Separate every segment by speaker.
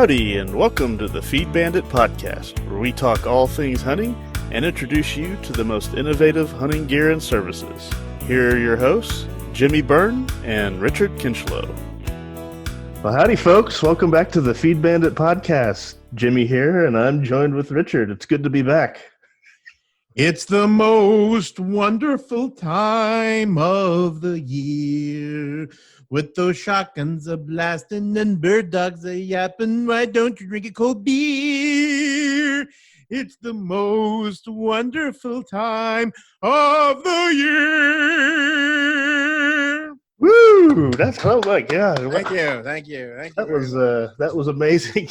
Speaker 1: Howdy, and welcome to the Feed Bandit Podcast, where we talk all things hunting and introduce you to the most innovative hunting gear and services. Here are your hosts, Jimmy Byrne and Richard Kinchlow. Well, howdy, folks. Welcome back to the Feed Bandit Podcast. Jimmy here, and I'm joined with Richard. It's good to be back.
Speaker 2: It's the most wonderful time of the year. With those shotguns a blasting and bird dogs a yapping, why don't you drink a cold beer? It's the most wonderful time of the year.
Speaker 1: Woo! That's oh my god!
Speaker 2: Thank you.
Speaker 1: That was amazing.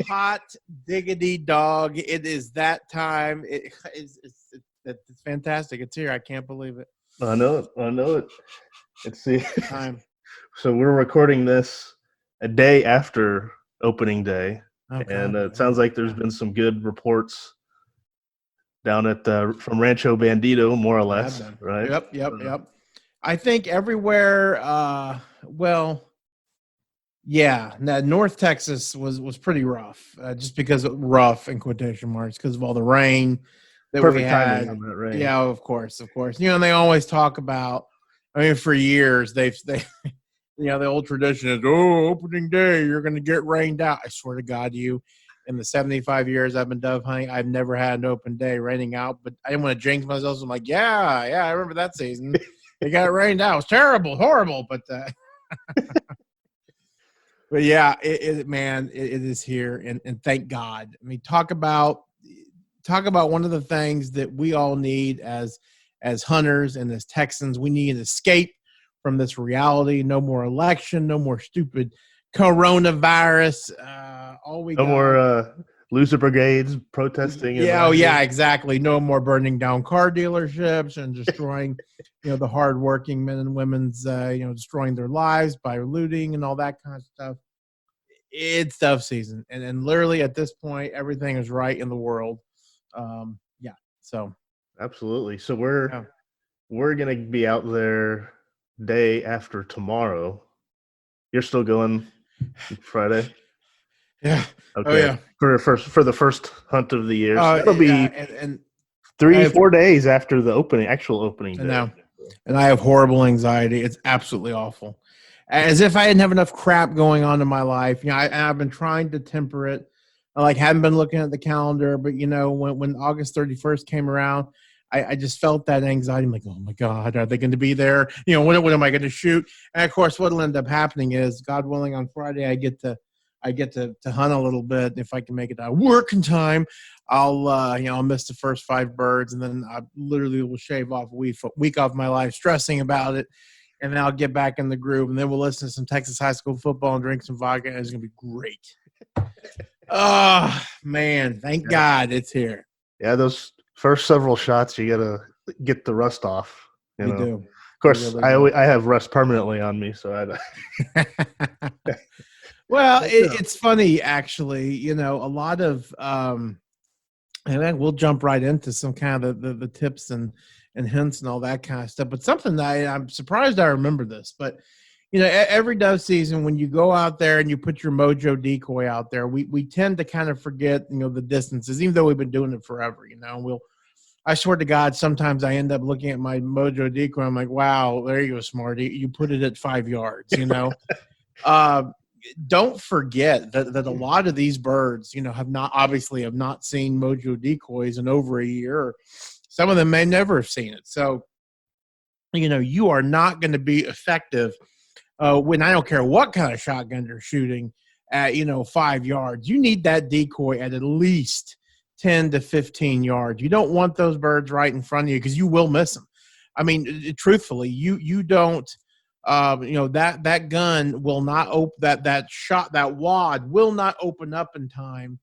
Speaker 2: Hot diggity dog! It is that time. It's fantastic. It's here. I can't believe it.
Speaker 1: I know it. Let's see.
Speaker 2: Time.
Speaker 1: So we're recording this a day after opening day, and it sounds like there's been some good reports down at from Rancho Bandito, more or less, right?
Speaker 2: Yep. I think everywhere. North Texas was pretty rough, just because of rough in quotation marks because of all the rain that we had.
Speaker 1: Timing on that rain.
Speaker 2: Yeah, of course. You know, and they always talk about. I mean, for years they. You know, the old tradition is, opening day, you're going to get rained out. I swear to God, in the 75 years I've been dove hunting, I've never had an open day raining out. But I didn't want to jinx myself. So I'm like, yeah, I remember that season. It got rained out. It was terrible, horrible. But but yeah, it is here. And thank God. I mean, talk about one of the things that we all need as hunters and as Texans. We need an escape from this reality. No more election, no more stupid coronavirus. No
Speaker 1: more loser brigades protesting.
Speaker 2: Yeah, exactly. No more burning down car dealerships and destroying, the hardworking men and women's, destroying their lives by looting and all that kind of stuff. It's dove season, and literally at this point, everything is right in the world. So
Speaker 1: absolutely. So we're gonna be out there day after tomorrow. You're still going Friday?
Speaker 2: Yeah.
Speaker 1: Okay.
Speaker 2: Oh, yeah.
Speaker 1: For the first hunt of the year. So it'll be
Speaker 2: and
Speaker 1: 3-4 days after the actual opening day.
Speaker 2: No. And I have horrible anxiety. It's absolutely awful. As if I didn't have enough crap going on in my life. I've been trying to temper it. I haven't been looking at the calendar, but when August 31st came around, I just felt that anxiety. I'm like, oh my God, are they going to be there? When am I going to shoot? And of course, what'll end up happening is, God willing, on Friday I get to hunt a little bit. If I can make it out working time, I'll miss the first 5 birds, and then I literally will shave off a week off my life, stressing about it, and then I'll get back in the groove, and then we'll listen to some Texas high school football and drink some vodka, and it's going to be great. Oh man, thank God it's here.
Speaker 1: Yeah, those first several shots, you gotta get the rust off.
Speaker 2: We do.
Speaker 1: Of course, I have rust permanently on me, so
Speaker 2: Well, it's funny actually. A lot of and then we'll jump right into some kind of the tips and hints and all that kind of stuff. But something that I'm surprised I remember this, but. Every dove season, when you go out there and you put your mojo decoy out there, we tend to kind of forget, the distances, even though we've been doing it forever, I swear to God, sometimes I end up looking at my mojo decoy. I'm like, wow, there you go, Smarty. You put it at 5 yards, Don't forget that a lot of these birds, have not seen mojo decoys in over a year. Some of them may never have seen it. So, you are not going to be effective when I don't care what kind of shotgun you're shooting at, 5 yards. You need that decoy at least 10 to 15 yards. You don't want those birds right in front of you because you will miss them. I mean, truthfully, you don't, that gun will not open, that wad will not open up in time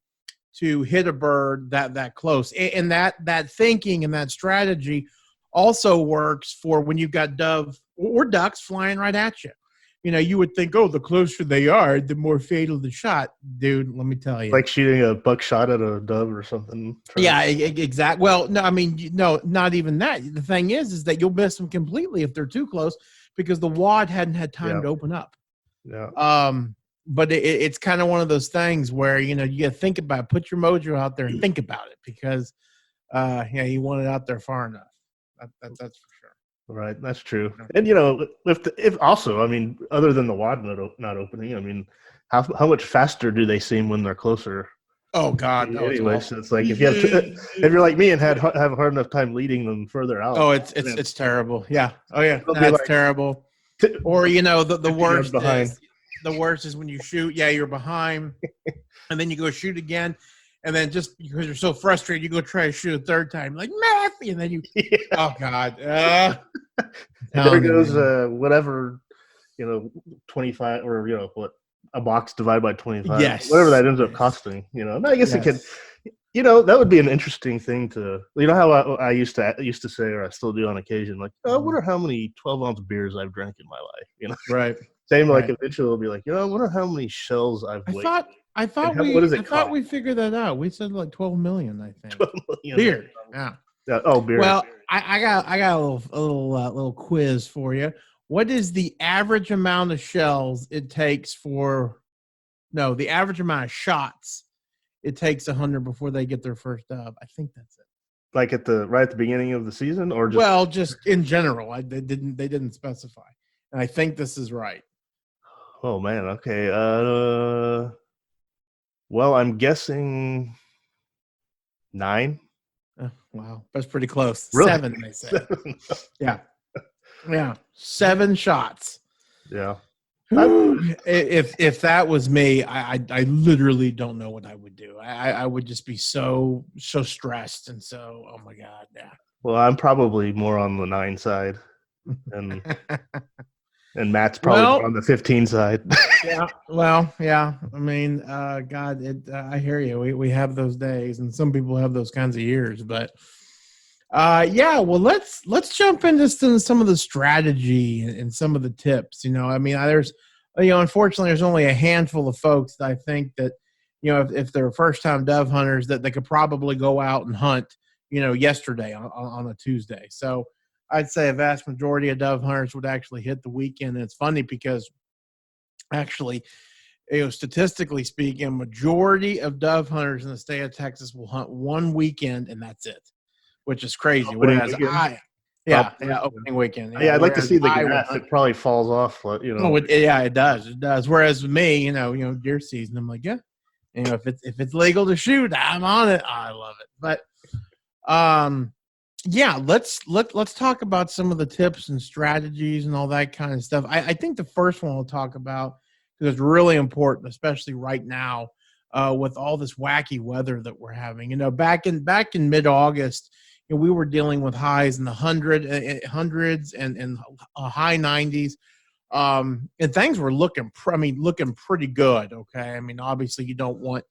Speaker 2: to hit a bird that close. And that thinking and that strategy also works for when you've got dove or ducks flying right at you. You would think, the closer they are, the more fatal the shot. Dude, let me tell you.
Speaker 1: Like shooting a buckshot at a dove or something.
Speaker 2: Yeah, exactly. Well, no, I mean, no, not even that. The thing is that you'll miss them completely if they're too close because the wad hadn't had time to open up.
Speaker 1: Yeah.
Speaker 2: it's kind of one of those things where, you got to think about it, put your mojo out there and think about it because, you want it out there far enough. That's for sure.
Speaker 1: Right, that's true. And if also, I mean, other than the wad not opening, I mean, how much faster do they seem when they're closer?
Speaker 2: Oh God!
Speaker 1: Anyway, so it's like if you're like me and have a hard enough time leading them further out.
Speaker 2: Oh, it's terrible. Yeah. Oh yeah, that's terrible. Or the worst is when you shoot. Yeah, you're behind, and then you go shoot again. And then just because you're so frustrated, you go try to shoot a third time, like Murphy, and then you, oh God,
Speaker 1: there goes whatever, 25 or what a box divided by 25,
Speaker 2: yes,
Speaker 1: whatever that ends up costing. I guess it could, that would be an interesting thing to, how I used to say, or I still do on occasion, like, I wonder how many 12-ounce beers I've drank in my life,
Speaker 2: right?
Speaker 1: Same, like eventually it'll be like, I wonder how many shells I've weighed.
Speaker 2: I thought we figured that out. We said like 12 million, I think.
Speaker 1: 12 million.
Speaker 2: Beer. Yeah.
Speaker 1: Oh, beer.
Speaker 2: Well, I got a little quiz for you. What is the average amount of shells it takes the average amount of shots it takes 100 before they get their first dub? I think that's it.
Speaker 1: Like right at the beginning of the season, or just?
Speaker 2: Well, just in general. They didn't specify, and I think this is right.
Speaker 1: Oh man. Okay. Well, I'm guessing 9.
Speaker 2: Oh, wow, that's pretty close.
Speaker 1: Really?
Speaker 2: 7, they say. Yeah, 7 shots.
Speaker 1: Yeah.
Speaker 2: If that was me, I literally don't know what I would do. I would just be so stressed and so, oh my God, yeah.
Speaker 1: Well, I'm probably more on the 9 side, and and Matt's probably on the 15 side.
Speaker 2: Yeah. Well, yeah. I mean, God, I hear you. We have those days, and some people have those kinds of years. But, yeah. Well, let's jump into some of the strategy and some of the tips. I mean, there's, unfortunately, there's only a handful of folks that I think that, if they're first-time dove hunters, that they could probably go out and hunt, yesterday on a Tuesday. So I'd say a vast majority of dove hunters would actually hit the weekend. And it's funny because actually, statistically speaking, a majority of dove hunters in the state of Texas will hunt one weekend and that's it, which is crazy.
Speaker 1: Opening
Speaker 2: weekend.
Speaker 1: Yeah, I'd like to see the graph. It probably falls off,
Speaker 2: Oh, it does. It does. Whereas with me, deer season, I'm like, yeah, if it's legal to shoot, I'm on it. I love it. But, yeah, let's talk about some of the tips and strategies and all that kind of stuff. I think the first one we'll talk about, because it's really important, especially right now, with all this wacky weather that we're having. Back in mid-August, we were dealing with highs in the hundreds and high 90s, and things were looking pretty good. Okay, I mean, obviously you don't want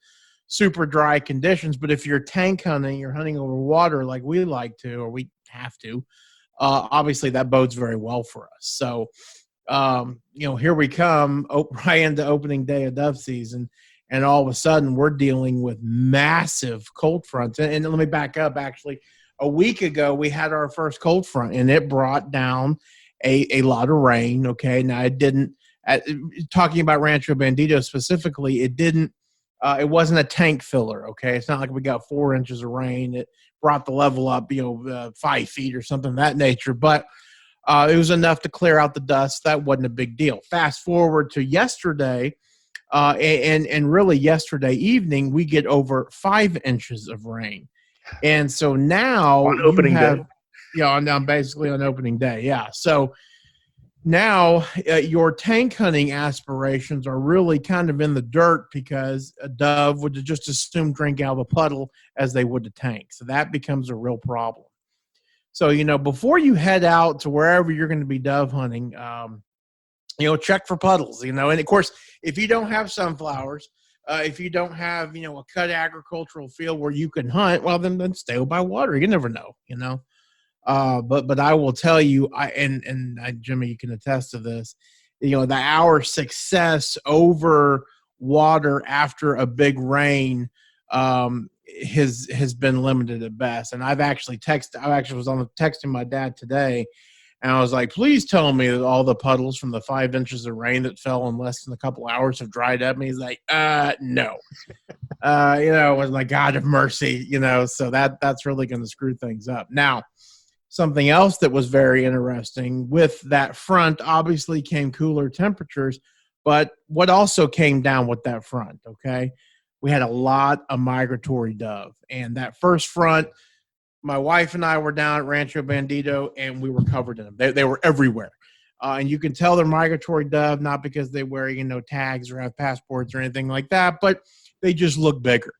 Speaker 2: super dry conditions, but if you're tank hunting, you're hunting over water like we like to, or we have to, obviously that bodes very well for us. So, here we come right into opening day of dove season, and all of a sudden we're dealing with massive cold fronts. And let me back up. Actually, a week ago we had our first cold front, and it brought down a lot of rain. Okay, now it didn't. Talking about Rancho Bandito specifically, it didn't. It wasn't a tank filler, okay? It's not like we got 4 inches of rain. It brought the level up, 5 feet or something of that nature. But it was enough to clear out the dust. That wasn't a big deal. Fast forward to yesterday, and really yesterday evening, we get over 5 inches of rain. And so now
Speaker 1: on opening day.
Speaker 2: Yeah, basically on opening day, yeah. So now your tank hunting aspirations are really kind of in the dirt because a dove would just assume drink out of a puddle as they would a tank. So that becomes a real problem. So, before you head out to wherever you're going to be dove hunting, check for puddles, and of course, if you don't have sunflowers, if you don't have, a cut agricultural field where you can hunt, well, then stay by water. You never know, But I will tell you, Jimmy, you can attest to this. Our success over water after a big rain has been limited at best. And I actually was texting my dad today, And I was like, please tell me that all the puddles from the 5 inches of rain that fell in less than a couple hours have dried up. And he's like, no. It was like, God of mercy, so that's really going to screw things up. Now, something else that was very interesting with that front obviously came cooler temperatures, but what also came down with that front, okay? We had a lot of migratory dove. And that first front, my wife and I were down at Rancho Bandito, and we were covered in them. They were everywhere. And you can tell they're migratory dove, not because they wear, tags or have passports or anything like that, but they just look bigger.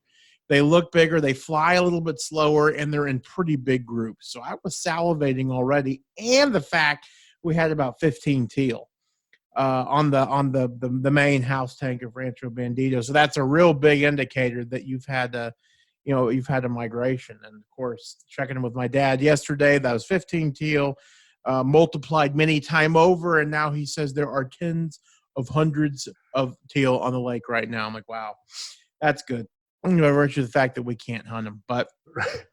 Speaker 2: They look bigger, they fly a little bit slower, and they're in pretty big groups. So I was salivating already, and the fact we had about 15 teal on the main house tank of Rancho Bandito. So that's a real big indicator that you've had a migration. And of course, checking in with my dad yesterday, that was 15 teal, multiplied many time over, and now he says there are tens of hundreds of teal on the lake right now. I'm like, wow, that's good. Virtue of the fact that we can't hunt them, but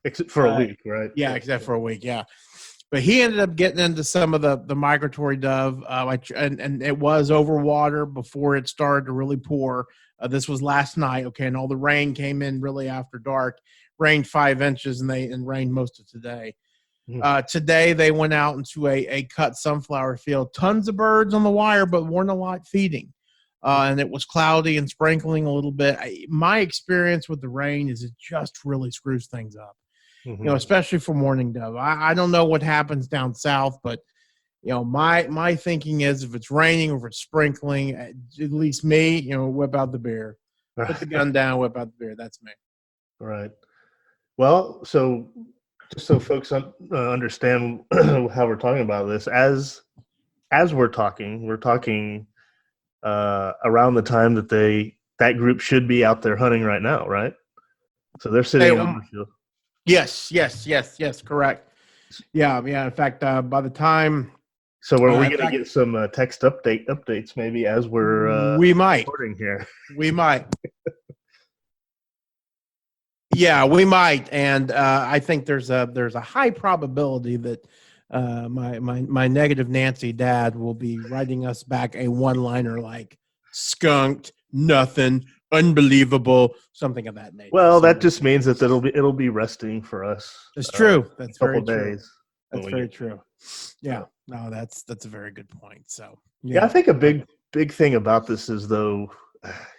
Speaker 1: except for a week, right?
Speaker 2: Yeah, except for a week, yeah. But he ended up getting into some of the migratory dove, and it was over water before it started to really pour. This was last night, okay, and all the rain came in really after dark. Rained 5 inches, and rained most of today. Today they went out into a cut sunflower field. Tons of birds on the wire, but weren't a lot feeding. And it was cloudy and sprinkling a little bit. My experience with the rain is it just really screws things up, especially for mourning dove. I don't know what happens down south, but, my thinking is if it's raining or if it's sprinkling, at least me, whip out the beer. Put the gun down, whip out the beer. That's me.
Speaker 1: Right. Well, so just so folks understand how we're talking about this, as we're talking around the time that group should be out there hunting right now, right? So they're sitting on the field.
Speaker 2: Yes, correct. Yeah. In fact, by the time.
Speaker 1: So are we going to get some text updates maybe as we're
Speaker 2: we might
Speaker 1: recording here?
Speaker 2: We might. Yeah, we might, and I think there's a high probability that my negative Nancy dad will be writing us back a one-liner like skunked, nothing, unbelievable, something of that nature.
Speaker 1: Well, that just means that it'll be resting for us.
Speaker 2: It's true. That's very
Speaker 1: true.
Speaker 2: That's very true. Yeah. No, that's a very good point. So
Speaker 1: yeah, I think a big thing about this is though,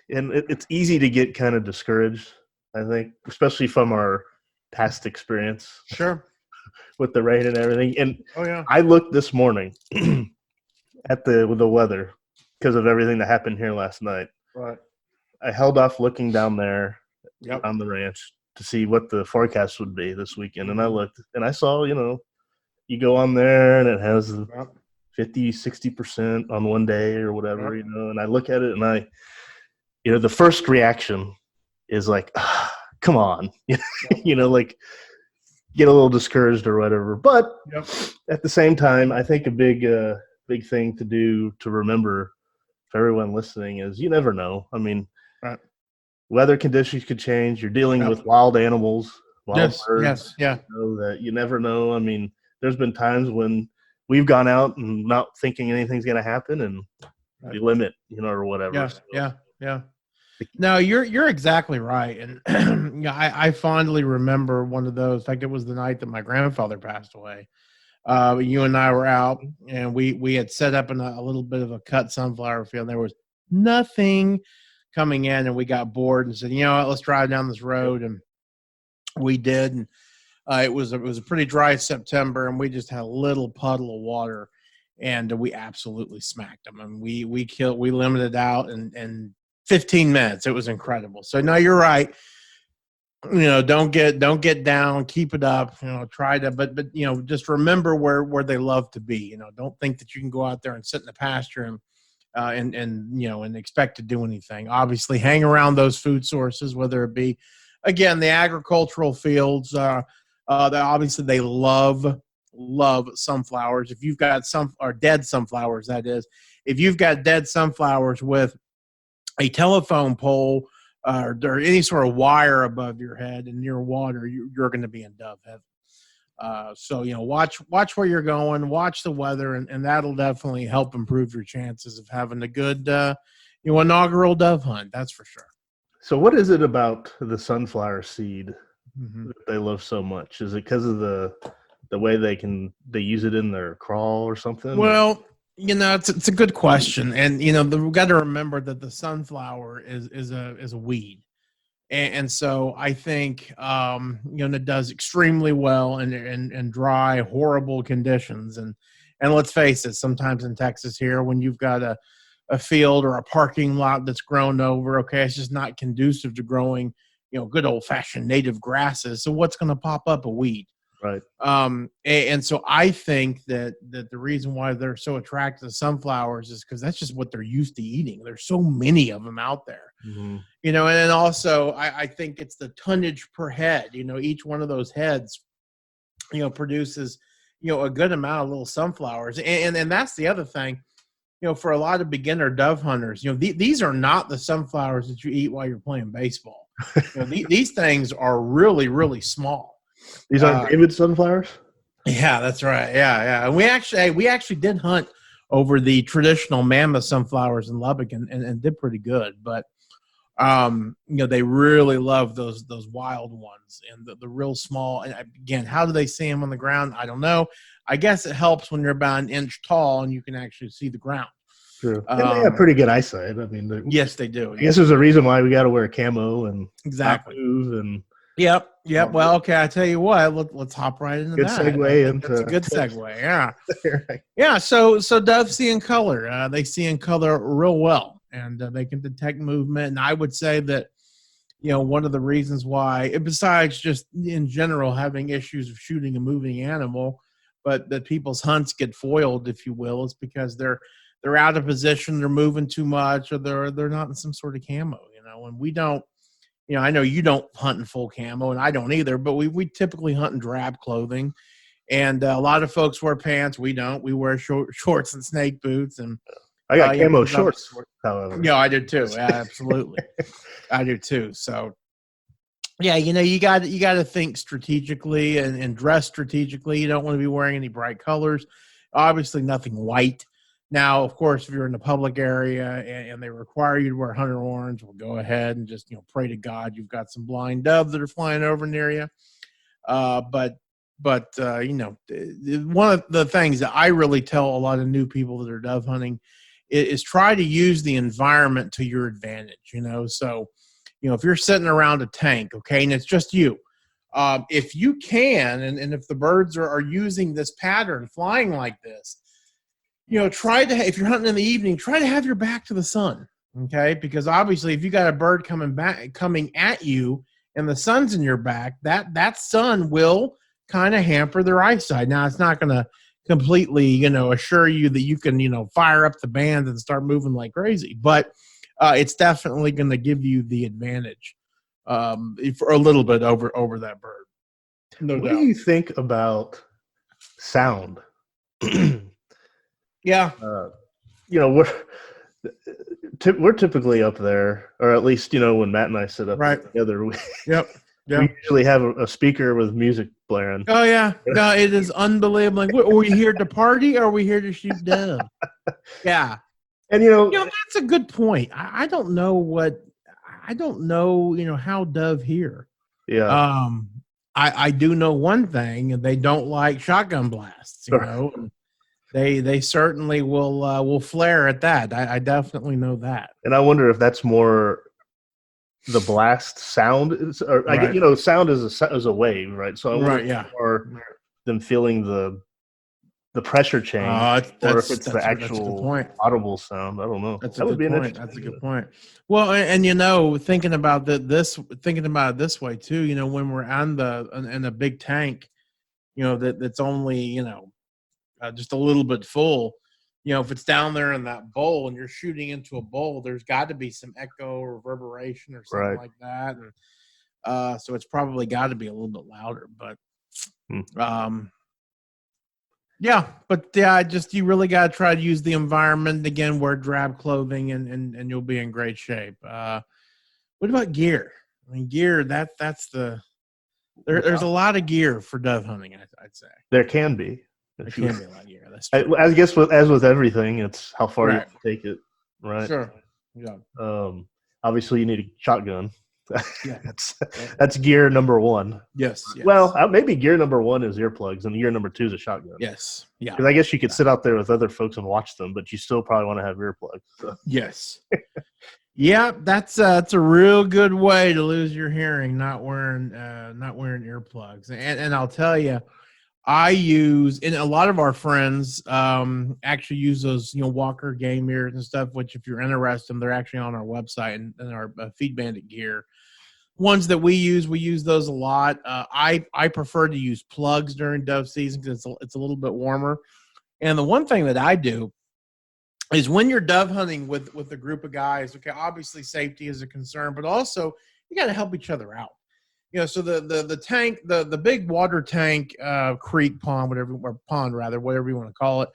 Speaker 1: and it's easy to get kind of discouraged. I think, especially from our past experience.
Speaker 2: Sure.
Speaker 1: With the rain and everything. And
Speaker 2: yeah.
Speaker 1: I looked this morning at the weather because of everything that happened here last night.
Speaker 2: Right.
Speaker 1: I held off looking down there
Speaker 2: Yep.
Speaker 1: on the ranch to see what the forecast would be this weekend. And I looked and I saw, you go on there and it has 50, 60% on one day or whatever, and I look at it and the first reaction is like, come on, like get a little discouraged or whatever. But at the same time, I think a big thing to do to remember for everyone listening is you never know. I mean, weather conditions could change. You're dealing with wild animals, wild birds.
Speaker 2: Yeah.
Speaker 1: That you never know. I mean, there's been times when we've gone out and not thinking anything's going to happen and we limit, or whatever.
Speaker 2: Yeah. No, you're exactly right. And I fondly remember one of those. In fact, it was the night that my grandfather passed away. You and I were out, and we had set up in a little bit of a cut sunflower field. There was nothing coming in, and we got bored and said, you know what, let's drive down this road. And we did. And it was a pretty dry September, and we just had a little puddle of water, and we absolutely smacked them. And we limited out and 15 minutes. It was incredible. So no, you're right. Don't get down, keep it up, try to, but just remember where they love to be. Don't think that you can go out there and sit in the pasture and expect to do anything. Obviously hang around those food sources, whether it be, again, the agricultural fields, that obviously they love sunflowers. If you've got dead sunflowers, that is, if you've got dead sunflowers with a telephone pole or any sort of wire above your head and near water, you're going to be in dove heaven. So, watch where you're going, watch the weather, and that'll definitely help improve your chances of having a good, inaugural dove hunt. That's for sure.
Speaker 1: So what is it about the sunflower seed
Speaker 2: Mm-hmm.
Speaker 1: that they love so much? Is it because of the way they use it in their crawl or something?
Speaker 2: Well, it's a good question, and we've got to remember that the sunflower is a weed, and so I think it does extremely well in dry, horrible conditions, and let's face it, sometimes in Texas here, when you've got a field or a parking lot that's grown over, okay, it's just not conducive to growing, good old fashioned native grasses. So what's going to pop up? A weed.
Speaker 1: Right.
Speaker 2: And so I think that the reason why they're so attracted to sunflowers is because that's just what they're used to eating. There's so many of them out there,
Speaker 1: Mm-hmm.
Speaker 2: and then also I think it's the tonnage per head. Each one of those heads, produces, a good amount of little sunflowers. And that's the other thing, for a lot of beginner dove hunters, these are not the sunflowers that you eat while you're playing baseball. These things are really, really small.
Speaker 1: These aren't David sunflowers?
Speaker 2: Yeah, that's right. Yeah. And we actually did hunt over the traditional mammoth sunflowers in Lubbock and did pretty good. But they really love those wild ones and the real small. And again, how do they see them on the ground? I don't know. I guess it helps when you're about an inch tall and you can actually see the ground.
Speaker 1: True. And they have pretty good eyesight. I mean,
Speaker 2: yes, they do.
Speaker 1: I guess there's a reason why we got to wear camo and
Speaker 2: exactly
Speaker 1: move and.
Speaker 2: Yep. Well, okay. I tell you what. Let's hop right into
Speaker 1: good
Speaker 2: that.
Speaker 1: Segue into
Speaker 2: that's a good segue. Yeah.
Speaker 1: Right.
Speaker 2: Yeah. So doves see in color. They see in color real well, and they can detect movement. And I would say that, one of the reasons why, besides just in general having issues of shooting a moving animal, but that people's hunts get foiled, if you will, is because they're out of position, they're moving too much, or they're not in some sort of camo. And we don't. I know you don't hunt in full camo, and I don't either, but we typically hunt in drab clothing. And a lot of folks wear pants. We don't. We wear shorts and snake boots. And
Speaker 1: I got camo shorts, however.
Speaker 2: Yeah, I do too. Yeah, absolutely. I do too. So, yeah, you got to think strategically and dress strategically. You don't want to be wearing any bright colors. Obviously, nothing white. Now, of course, if you're in the public area and they require you to wear hunter orange, well, go ahead and just pray to God you've got some blind doves that are flying over near you. But one of the things that I really tell a lot of new people that are dove hunting is try to use the environment to your advantage. So if you're sitting around a tank, okay, and it's just you, if you can, and if the birds are using this pattern, flying like this. If you're hunting in the evening, try to have your back to the sun, okay? Because obviously, if you got a bird coming at you, and the sun's in your back, that sun will kind of hamper their eyesight. Now, it's not going to completely, assure you that you can, fire up the band and start moving like crazy, but it's definitely going to give you the advantage for a little bit over that bird. No doubt.
Speaker 1: What do you think about sound?
Speaker 2: Yeah.
Speaker 1: We're typically up there, or at least, when Matt and I sit up together, we usually have a speaker with music blaring.
Speaker 2: Oh, yeah. No, it is unbelievable. Like, are we here to party or are we here to shoot dove? Yeah.
Speaker 1: And,
Speaker 2: that's a good point. I don't know how dove hear.
Speaker 1: Yeah.
Speaker 2: I do know one thing, they don't like shotgun blasts, They certainly will flare at that. I definitely know that. And
Speaker 1: I wonder if that's more the blast sound, sound is a wave, right? So I wonder more than feeling the pressure change, or if it's the actual audible sound. I don't know.
Speaker 2: That would be an interesting. That's a good point. Well, and thinking about it this way too. When we're in a big tank, that's only just a little bit full, if it's down there in that bowl and you're shooting into a bowl, there's got to be some echo or reverberation or something like that. And so it's probably got to be a little bit louder, but you really got to try to use the environment. Again, wear drab clothing and you'll be in great shape. What about gear? I mean, gear, that's the There's a lot of gear for dove hunting, I'd say.
Speaker 1: There can be.
Speaker 2: There can be a lot of gear. That's true.
Speaker 1: I guess as with everything, it's how far you take it, right?
Speaker 2: Sure. Yeah.
Speaker 1: Obviously, you need a shotgun.
Speaker 2: Yeah.
Speaker 1: That's gear number one.
Speaker 2: Yes.
Speaker 1: Well, maybe gear number one is earplugs, and gear number two is a shotgun.
Speaker 2: Yes. Yeah.
Speaker 1: Because I guess you could sit out there with other folks and watch them, but you still probably want to have earplugs. So.
Speaker 2: Yes. Yeah, that's a real good way to lose your hearing, not wearing earplugs. And I'll tell you, I use, and a lot of our friends actually use those, Walker game ears and stuff, which if you're interested in, they're actually on our website and our Feed Bandit gear. Ones that we use those a lot. I prefer to use plugs during dove season because it's a little bit warmer. And the one thing that I do is when you're dove hunting with a group of guys, okay, obviously safety is a concern, but also you got to help each other out. So the tank, the big water tank, creek, pond, whatever you want to call it,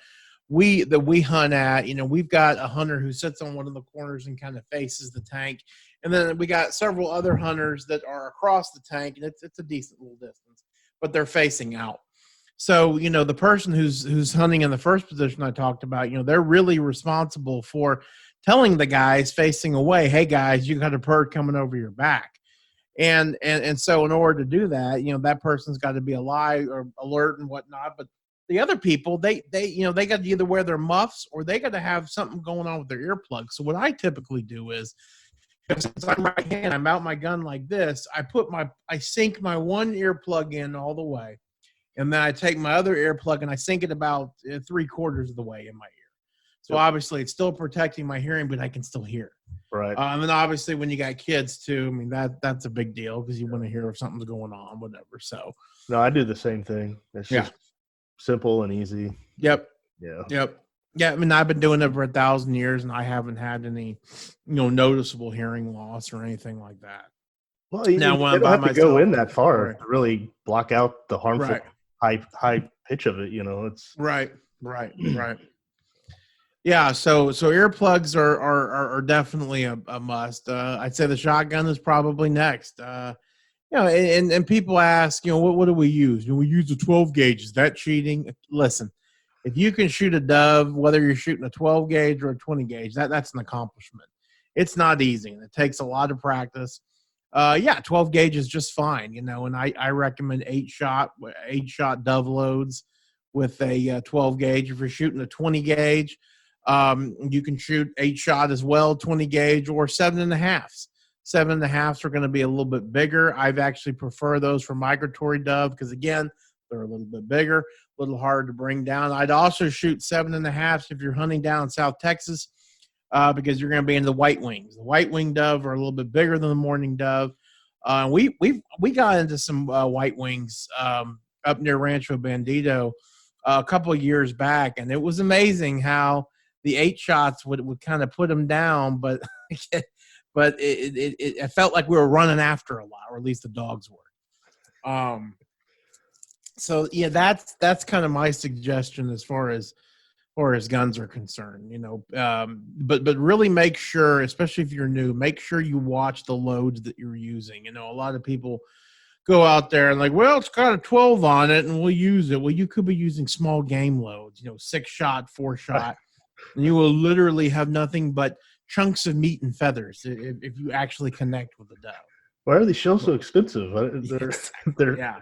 Speaker 2: we hunt at, we've got a hunter who sits on one of the corners and kind of faces the tank. And then we got several other hunters that are across the tank, and it's a decent little distance, but they're facing out. So, the person who's hunting in the first position I talked about, they're really responsible for telling the guys facing away, hey guys, you got a bird coming over your back. And so in order to do that, that person's got to be alive or alert and whatnot. But the other people, they got to either wear their muffs or they got to have something going on with their earplugs. So what I typically do is, since I'm right hand, I'm out my gun like this. I sink my one earplug in all the way, and then I take my other earplug and I sink it about 3/4 of the way in my ear. So obviously it's still protecting my hearing, but I can still hear.
Speaker 1: Right.
Speaker 2: And then obviously when you got kids too, I mean that's a big deal because you want to hear if something's going on, whatever. So
Speaker 1: no, I do the same thing. It's just simple and easy.
Speaker 2: Yep.
Speaker 1: Yeah.
Speaker 2: Yep. Yeah. I mean, I've been doing it for 1,000 years and I haven't had any, noticeable hearing loss or anything like that.
Speaker 1: Well, you don't have to go in that far to really block out the harmful high pitch of it. It's
Speaker 2: right. Yeah, so earplugs are definitely a must. I'd say the shotgun is probably next. And people ask, what do we use? We use a 12 gauge. Is that cheating? Listen, if you can shoot a dove, whether you're shooting a 12 gauge or a 20 gauge, that's an accomplishment. It's not easy, and it takes a lot of practice. 12 gauge is just fine, and I recommend 8-shot dove loads with a 12 gauge. If you're shooting a 20 gauge, you can shoot 8-shot as well, 20 gauge, or 7.5s. 7.5s are going to be a little bit bigger. I've actually prefer those for migratory dove because, again, they're a little bit bigger, a little harder to bring down. I'd also shoot 7.5s if you're hunting down in South Texas because you're going to be in the white wings. The white wing dove are a little bit bigger than the mourning dove. We got into some white wings up near Rancho Bandito a couple of years back, and it was amazing how the 8-shots would kind of put them down, but it felt like we were running after a lot, or at least the dogs were. So yeah, that's kind of my suggestion as far as guns are concerned, but really make sure, especially if you're new, make sure you watch the loads that you're using. A lot of people go out there and well, it's got a 12 on it and we'll use it. Well, you could be using small game loads, 6-shot, 4-shot. And you will literally have nothing but chunks of meat and feathers if you actually connect with the dove.
Speaker 1: Why are these shells so expensive? They're
Speaker 2: yeah.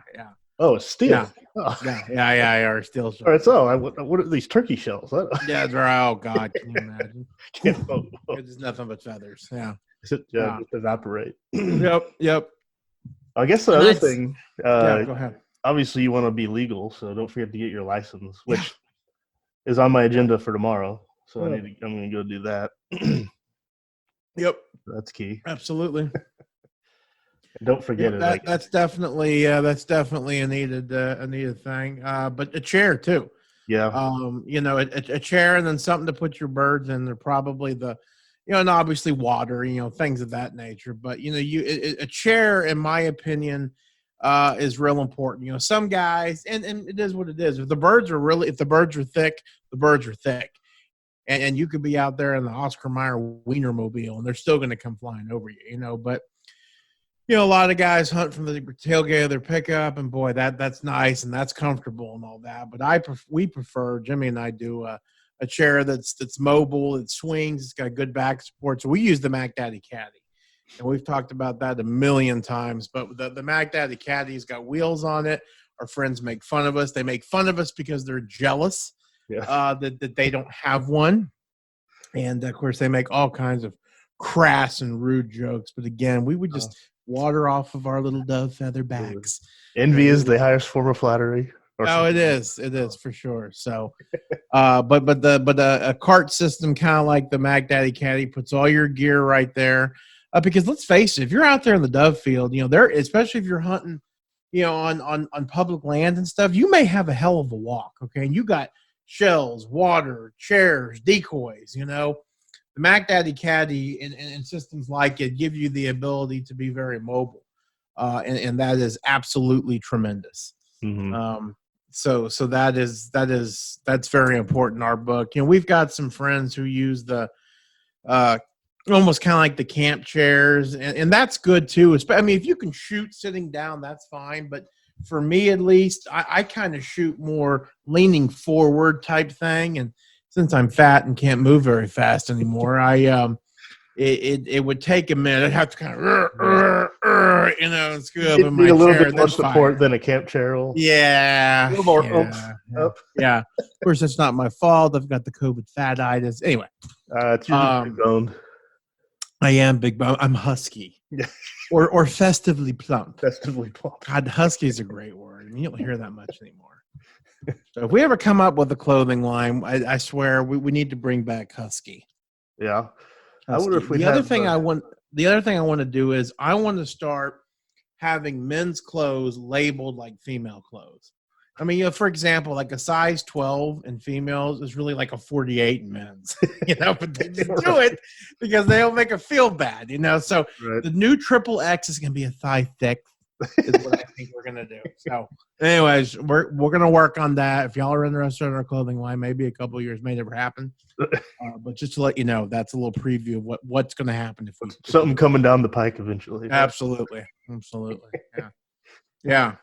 Speaker 1: Oh, it's steel.
Speaker 2: Yeah.
Speaker 1: Oh.
Speaker 2: Yeah, or steel shells.
Speaker 1: All right, so what are these turkey shells?
Speaker 2: Yeah, that's right. Oh God, can you imagine? It's nothing but feathers. Yeah.
Speaker 1: Just evaporate.
Speaker 2: Yep.
Speaker 1: I guess the other thing.
Speaker 2: Go ahead.
Speaker 1: Obviously, you want to be legal, so don't forget to get your license, which is on my agenda for tomorrow. So I'm going to go do that.
Speaker 2: Yep.
Speaker 1: That's key.
Speaker 2: Absolutely.
Speaker 1: Don't forget it.
Speaker 2: That's definitely a needed thing. But a chair too.
Speaker 1: Yeah.
Speaker 2: A chair and then something to put your birds in. They're probably and obviously water, things of that nature. But a chair, in my opinion, is real important. Some guys, and it is what it is. If the birds are thick, the birds are thick. And you could be out there in the Oscar Mayer Wienermobile and they're still going to come flying over you, but a lot of guys hunt from the tailgate of their pickup, and boy, that's nice and that's comfortable and all that. But we prefer, Jimmy and I do a chair that's mobile, it swings, it's got good back support. So we use the Mac Daddy Caddy, and we've talked about that a million times. But the Mac Daddy Caddy's got wheels on it. Our friends make fun of us. They make fun of us because they're jealous that they don't have one, and of course they make all kinds of crass and rude jokes. But again, we would just water off of our little dove feather backs.
Speaker 1: Envy is the highest form of flattery.
Speaker 2: It is for sure. So, but a cart system kind of like the Mac Daddy Caddy puts all your gear right there. Because let's face it, if you're out there in the dove field, there, especially if you're hunting, on public land and stuff, you may have a hell of a walk. Okay, and you got shells, water, chairs, decoys. The Mac Daddy Caddy and systems like it give you the ability to be very mobile, and that is absolutely tremendous.
Speaker 1: Mm-hmm.
Speaker 2: So that's very important in our book. We've got some friends who use the almost kind of like the camp chairs, and that's good too. I mean, if you can shoot sitting down, that's fine. But for me, at least, I kind of shoot more leaning forward type thing, and since I'm fat and can't move very fast anymore, it would take a minute. I'd have to kind of scoot up in my chair.
Speaker 1: Need a little bit more support than a camp chair will.
Speaker 2: Yeah.
Speaker 1: A little more up.
Speaker 2: Yeah. Of course, it's not my fault. I've got the COVID fat-itis. Anyway.
Speaker 1: It's your big bone.
Speaker 2: I am big bone. I'm husky. or festively plump.
Speaker 1: Festively plump.
Speaker 2: God, husky is a great word. I mean, you don't hear that much anymore. So if we ever come up with a clothing line, I swear we need to bring back husky.
Speaker 1: Yeah.
Speaker 2: Husky.
Speaker 1: I wonder if we
Speaker 2: The other thing I want to do is I want to start having men's clothes labeled like female clothes. I mean, for example, like a size 12 in females is really like a 48 in men's, but they do it because they don't make it feel bad, So The new triple X is going to be a thigh thick. Is what I think we're gonna do. So, anyways, we're gonna work on that. If y'all are interested in our clothing line, maybe a couple of years may never happen. But just to let you know, that's a little preview of what's gonna happen if
Speaker 1: something coming down the pike eventually.
Speaker 2: Absolutely. Yeah.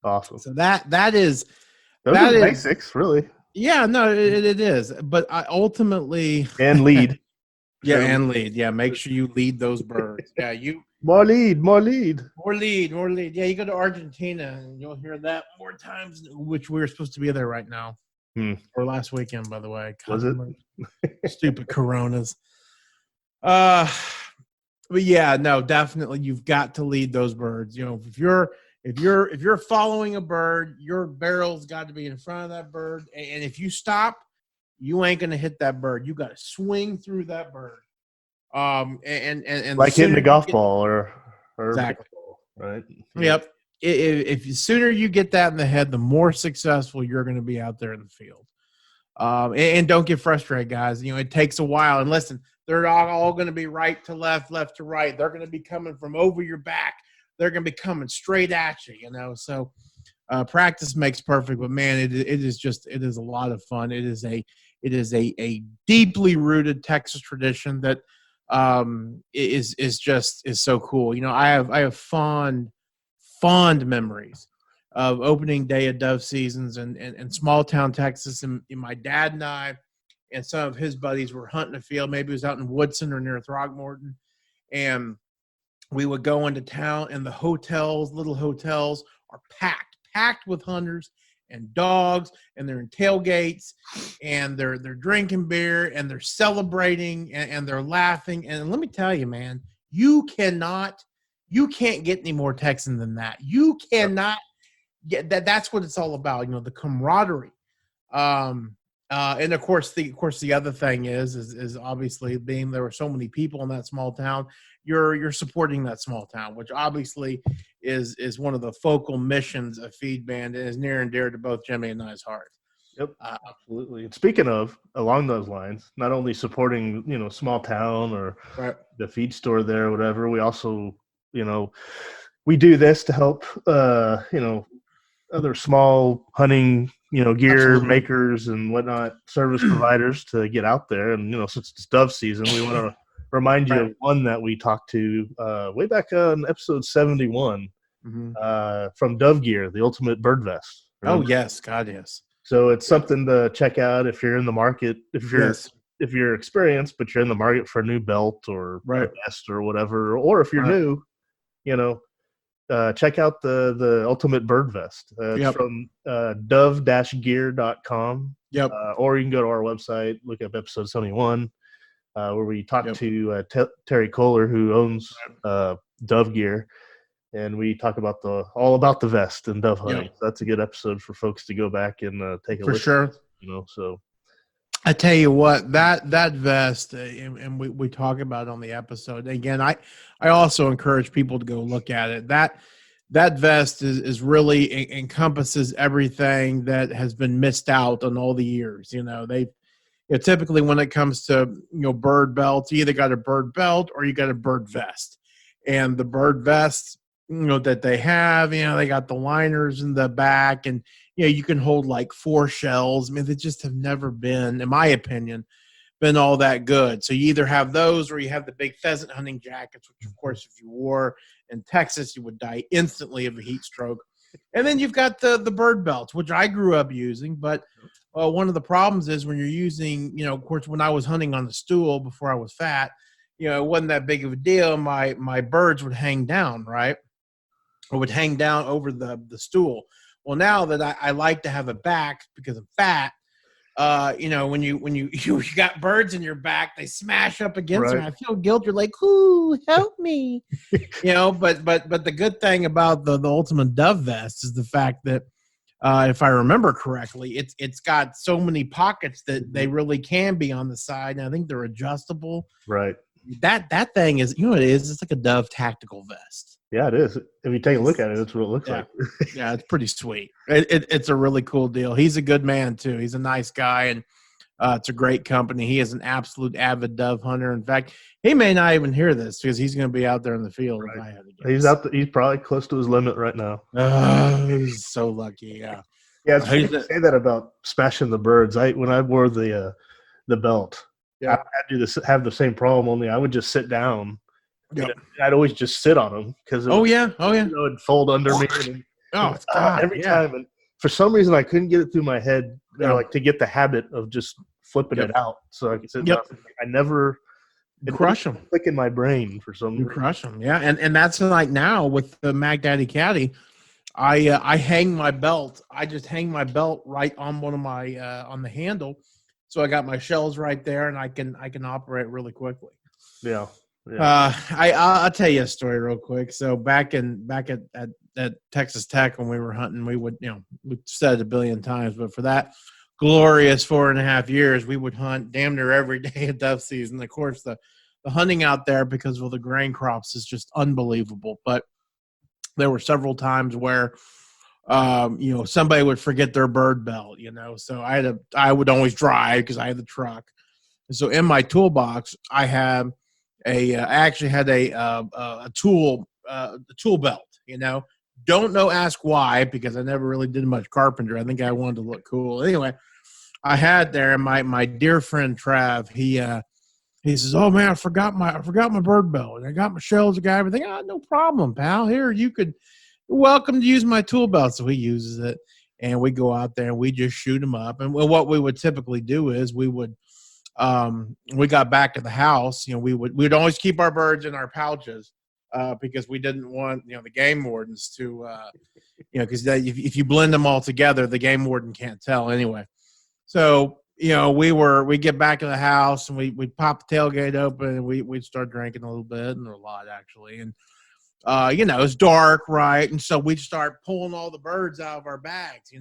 Speaker 1: Awesome.
Speaker 2: So that is
Speaker 1: basics, really.
Speaker 2: Yeah, no, it is. But I ultimately
Speaker 1: and lead.
Speaker 2: Yeah, and lead. Yeah, make sure you lead those birds. Yeah,
Speaker 1: More lead.
Speaker 2: Yeah, you go to Argentina and you'll hear that more times, which we're supposed to be there right now. Or last weekend, by the way.
Speaker 1: Was it?
Speaker 2: Stupid coronas. But yeah, no, definitely you've got to lead those birds. If you're following a bird, your barrel's got to be in front of that bird. And if you stop, you ain't gonna hit that bird. You got to swing through that bird. And
Speaker 1: like hitting a golf ball or
Speaker 2: exactly
Speaker 1: ball, right?
Speaker 2: Yep. If the sooner you get that in the head, the more successful you're going to be out there in the field. And don't get frustrated, guys. It takes a while. And listen, they're not all going to be right to left, left to right. They're going to be coming from over your back. They're going to be coming straight at you. So practice makes perfect. But man, it is a lot of fun. It is a deeply rooted Texas tradition that is so cool. I have fond memories of opening day of dove seasons and small town Texas, and my dad and I and some of his buddies were hunting a field. Maybe it was out in Woodson or near Throckmorton, and we would go into town, and the little hotels are packed with hunters and dogs, and they're in tailgates, and they're drinking beer, and they're celebrating, and they're laughing. And let me tell you, man, you can't get any more Texan than that. You cannot get that. That's what it's all about, the camaraderie. And of course the other thing is obviously being there were so many people in that small town, you're supporting that small town, which obviously is one of the focal missions of Feed Bandit and is near and dear to both Jimmy and I's heart.
Speaker 1: Yep, absolutely. And speaking of along those lines, not only supporting small town or the feed store there or whatever, we also we do this to help other small hunting gear Absolutely. Makers and whatnot, service providers to get out there. And since it's dove season, we want to remind you of one that we talked to way back on episode 71 from Dove Gear, the Ultimate Bird Vest. Remember?
Speaker 2: Oh, yes. God, yes.
Speaker 1: So it's something to check out if you're in the market, if you're experienced, but you're in the market for a new belt or a vest or whatever, or if you're new, check out the Ultimate Bird Vest. It's from dove-gear.com.
Speaker 2: Yep.
Speaker 1: Or you can go to our website, look up episode 71, where we talk to Terry Kohler, who owns Dove Gear, and we talk about all about the vest and dove hunting. So that's a good episode for folks to go back and take a look. For sure. So
Speaker 2: I tell you what, that vest, and we talk about it on the episode. Again, I also encourage people to go look at it. That vest is really encompasses everything that has been missed out on all the years. Typically when it comes to bird belts, you either got a bird belt or you got a bird vest. And the bird vest that they have, they got the liners in the back, and you can hold like 4 shells. I mean, they just have never been, in my opinion, been all that good. So you either have those or you have the big pheasant hunting jackets, which of course if you wore in Texas, you would die instantly of a heat stroke. And then you've got the bird belts, which I grew up using. But one of the problems is when you're using, of course, when I was hunting on the stool before I was fat, it wasn't that big of a deal. My birds would hang down, right? Or would hang down over the stool. Well, now that I like to have a back because I'm fat, when you got birds in your back, they smash up against me. I feel guilt. You're like, "Ooh, help me," But the good thing about the Ultimate Dove Vest is the fact that, if I remember correctly, it's got so many pockets that they really can be on the side, and I think they're adjustable.
Speaker 1: Right.
Speaker 2: That thing is, what it is? It's like a Dove tactical vest.
Speaker 1: Yeah, it is. If you take a look at it, that's what it looks like.
Speaker 2: Yeah, it's pretty sweet. It's a really cool deal. He's a good man, too. He's a nice guy, and it's a great company. He is an absolute avid dove hunter. In fact, he may not even hear this because he's going to be out there in the field. Right. If I had to guess.
Speaker 1: He's probably close to his limit right now.
Speaker 2: Oh, he's so lucky, yeah.
Speaker 1: Yeah, it's funny to say that about smashing the birds. When I wore the belt, I had to have the same problem, only I would just sit down. Yep. I'd always just sit on them because it'd fold under me. Every time, and for some reason I couldn't get it through my head, to get the habit of just flipping it out so I could sit down. I never
Speaker 2: crush them.
Speaker 1: Click in my brain for some reason.
Speaker 2: Crush them, yeah. And that's like now with the Mac Daddy Caddy, I hang my belt. I just hang my belt right on one of my on the handle, so I got my shells right there, and I can operate really quickly.
Speaker 1: Yeah.
Speaker 2: I'll tell you a story real quick. So back at Texas Tech when we were hunting, we would, we've said it a billion times, but for that glorious 4.5 years, we would hunt damn near every day of dove season. Of course, the hunting out there because of the grain crops is just unbelievable. But there were several times where, somebody would forget their bird belt, so I would always drive because I had the truck. And so in my toolbox, I actually had a tool belt, Don't know, ask why, because I never really did much carpenter. I think I wanted to look cool. Anyway, I had there my dear friend Trav. He says, "Oh man, I forgot my bird belt, and I got my shells, got everything." "Oh, no problem, pal. Here, you're welcome to use my tool belt." So he uses it, and we go out there and we just shoot them up. And what we would typically do is we got back to the house, we'd always keep our birds in our pouches because we didn't want, the game wardens to, because if you blend them all together, the game warden can't tell anyway. So, we get back to the house and we'd pop the tailgate open and we'd start drinking a little bit, and a lot actually. And, it's dark, right? And so we'd start pulling all the birds out of our bags,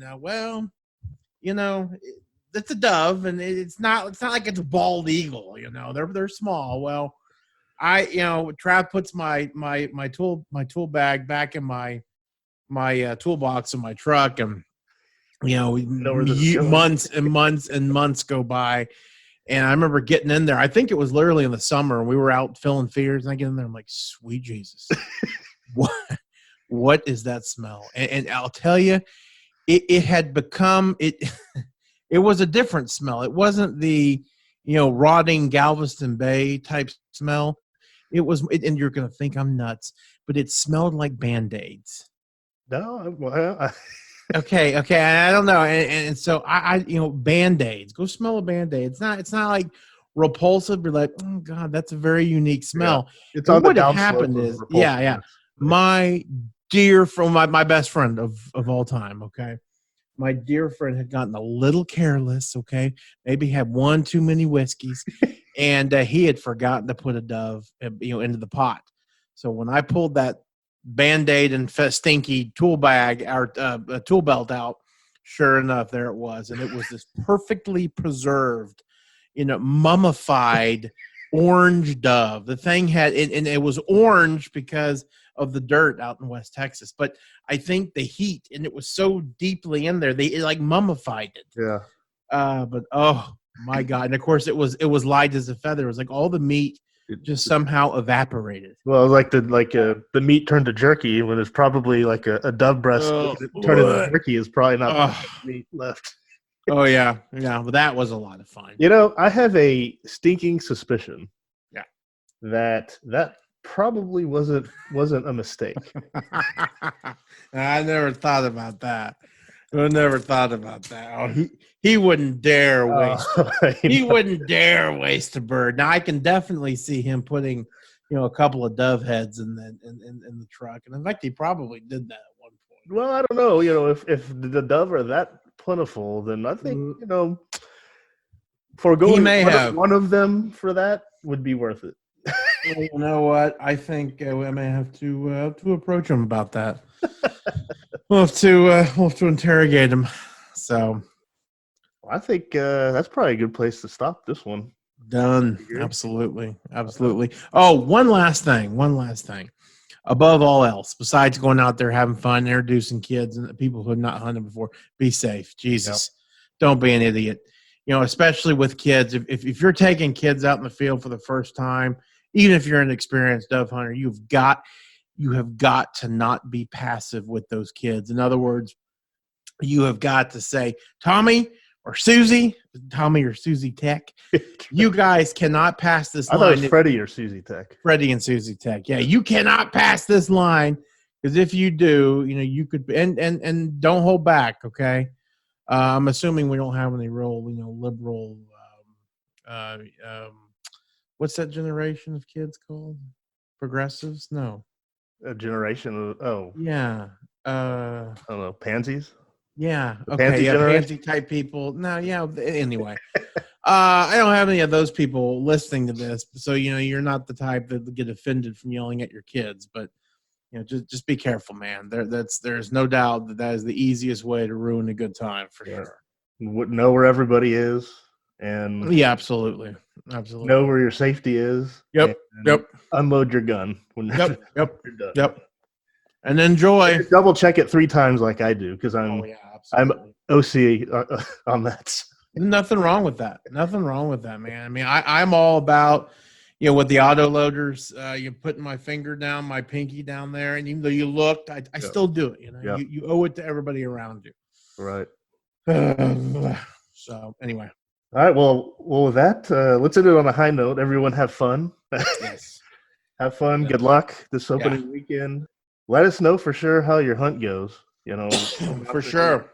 Speaker 2: it's a dove, and it's not like it's a bald eagle. They're small. Well, Trav puts my tool bag back in my toolbox in my truck, and months and months and months go by, and I remember getting in there. I think it was literally in the summer, and we were out filling feeders, and I get in there, I'm like, sweet Jesus, what is that smell? And I'll tell you, it had become it. It was a different smell. It wasn't the rotting Galveston Bay type smell. And you're going to think I'm nuts, but it smelled like Band-Aids.
Speaker 1: No, well,
Speaker 2: Okay. I don't know. And so I Band-Aids, go smell a Band-Aid. It's not like repulsive. You're like, oh God, that's a very unique smell.
Speaker 1: yeah. It's
Speaker 2: And
Speaker 1: on the
Speaker 2: what had
Speaker 1: downslope
Speaker 2: happened
Speaker 1: of
Speaker 2: is,
Speaker 1: repulsiveness.
Speaker 2: my dear friend, my best friend of all time. Okay. My dear friend had gotten a little careless. Okay. Maybe had one too many whiskeys and he had forgotten to put a Dove, into the pot. So when I pulled that Band-Aid and stinky tool bag, our tool belt out, sure enough, there it was. And it was this perfectly preserved, mummified orange Dove. The thing had, and it was orange because of the dirt out in West Texas. But I think the heat, and it was so deeply in there, it like mummified it.
Speaker 1: Yeah.
Speaker 2: But oh my God. And of course it was light as a feather. It was like all the meat just somehow evaporated.
Speaker 1: Well, like the meat turned to jerky when it's probably like a dove breast turned into jerky is probably not much meat left.
Speaker 2: Oh yeah. But that was a lot of fun.
Speaker 1: I have a stinking suspicion.
Speaker 2: Yeah.
Speaker 1: That probably wasn't a mistake.
Speaker 2: I never thought about that. Oh, he wouldn't dare waste. He wouldn't dare waste a bird. Now I can definitely see him putting, a couple of dove heads in the truck, and in fact, he probably did that at one point.
Speaker 1: Well, I don't know. If the dove are that plentiful, then I think foregoing one of them for that would be worth it.
Speaker 2: Well, you know what? I think we may have to approach him about that. We'll have to interrogate him. So,
Speaker 1: I think that's probably a good place to stop this one.
Speaker 2: Done. Absolutely. Oh, one last thing. Above all else, besides going out there having fun, introducing kids and people who have not hunted before, be safe. Jesus, Don't be an idiot. Especially with kids. If you're taking kids out in the field for the first time, even if you're an experienced dove hunter, you have got to not be passive with those kids. In other words, you have got to say, Tommy or Susie Tech, you guys cannot pass this line.
Speaker 1: I thought it was Freddie or Susie Tech.
Speaker 2: Freddie and Susie Tech. Yeah, you cannot pass this line because if you do, you could and don't hold back. Okay, I'm assuming we don't have any real, liberal. What's that generation of kids called? Progressives? No.
Speaker 1: A generation of
Speaker 2: yeah.
Speaker 1: I don't know, pansies.
Speaker 2: Yeah.
Speaker 1: The
Speaker 2: okay. Pansy type people. No. Yeah. Anyway, I don't have any of those people listening to this, so you're not the type that get offended from yelling at your kids. But just be careful, man. There's no doubt that is the easiest way to ruin a good time for sure.
Speaker 1: Know where everybody is, and
Speaker 2: absolutely.
Speaker 1: Know where your safety is.
Speaker 2: Yep.
Speaker 1: Unload your gun when you're done.
Speaker 2: Yep. And enjoy.
Speaker 1: Double check it 3 times, like I do, because I'm OC on that.
Speaker 2: Nothing wrong with that. Man. I mean, I'm all about, with the auto loaders, you're putting my finger down, my pinky down there, and even though you looked, I still do it. You owe it to everybody around you.
Speaker 1: Right.
Speaker 2: So anyway.
Speaker 1: All right. Well, with that, let's end it on a high note. Everyone have fun.
Speaker 2: Yes.
Speaker 1: Have fun. Yeah. Good luck this opening weekend. Let us know for sure how your hunt goes.
Speaker 2: For sure.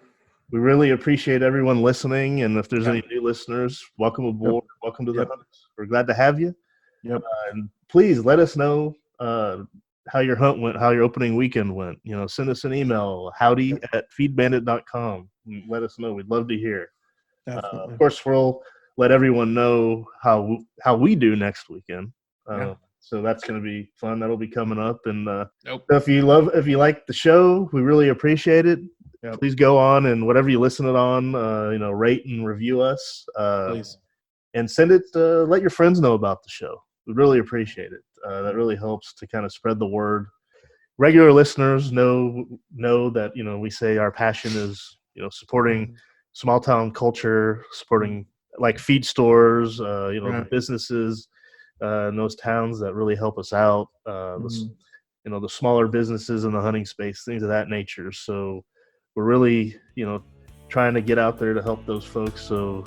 Speaker 1: We really appreciate everyone listening. And if there's any new listeners, welcome aboard. Yep. Welcome to the hunt. We're glad to have you.
Speaker 2: Yep.
Speaker 1: And please let us know how your hunt went, how your opening weekend went. Send us an email, howdy@feedbandit.com. Let us know. We'd love to hear. Of course, we'll let everyone know how we do next weekend. So that's going to be fun. That'll be coming up. And so if you like the show, we really appreciate it. Yep. Please go on and whatever you listen it on, rate and review us.
Speaker 2: Please. And
Speaker 1: send it. Let your friends know about the show. We really appreciate it. That really helps to kind of spread the word. Regular listeners know that we say our passion is supporting small town culture, supporting like feed stores, the businesses in those towns that really help us out. The smaller businesses in the hunting space, things of that nature. So we're really, trying to get out there to help those folks. So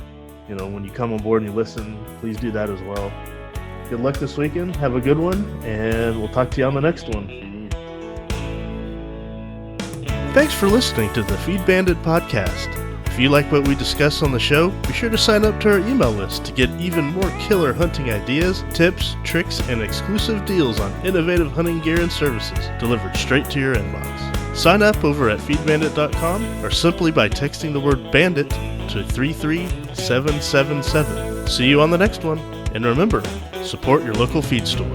Speaker 1: when you come on board and you listen, please do that as well. Good luck this weekend. Have a good one, and we'll talk to you on the next one. Thanks for listening to the Feed Bandit Podcast. If you like what we discuss on the show, be sure to sign up to our email list to get even more killer hunting ideas, tips, tricks, and exclusive deals on innovative hunting gear and services delivered straight to your inbox. Sign up over at feedbandit.com or simply by texting the word bandit to 33777. See you on the next one. And remember, support your local feed store.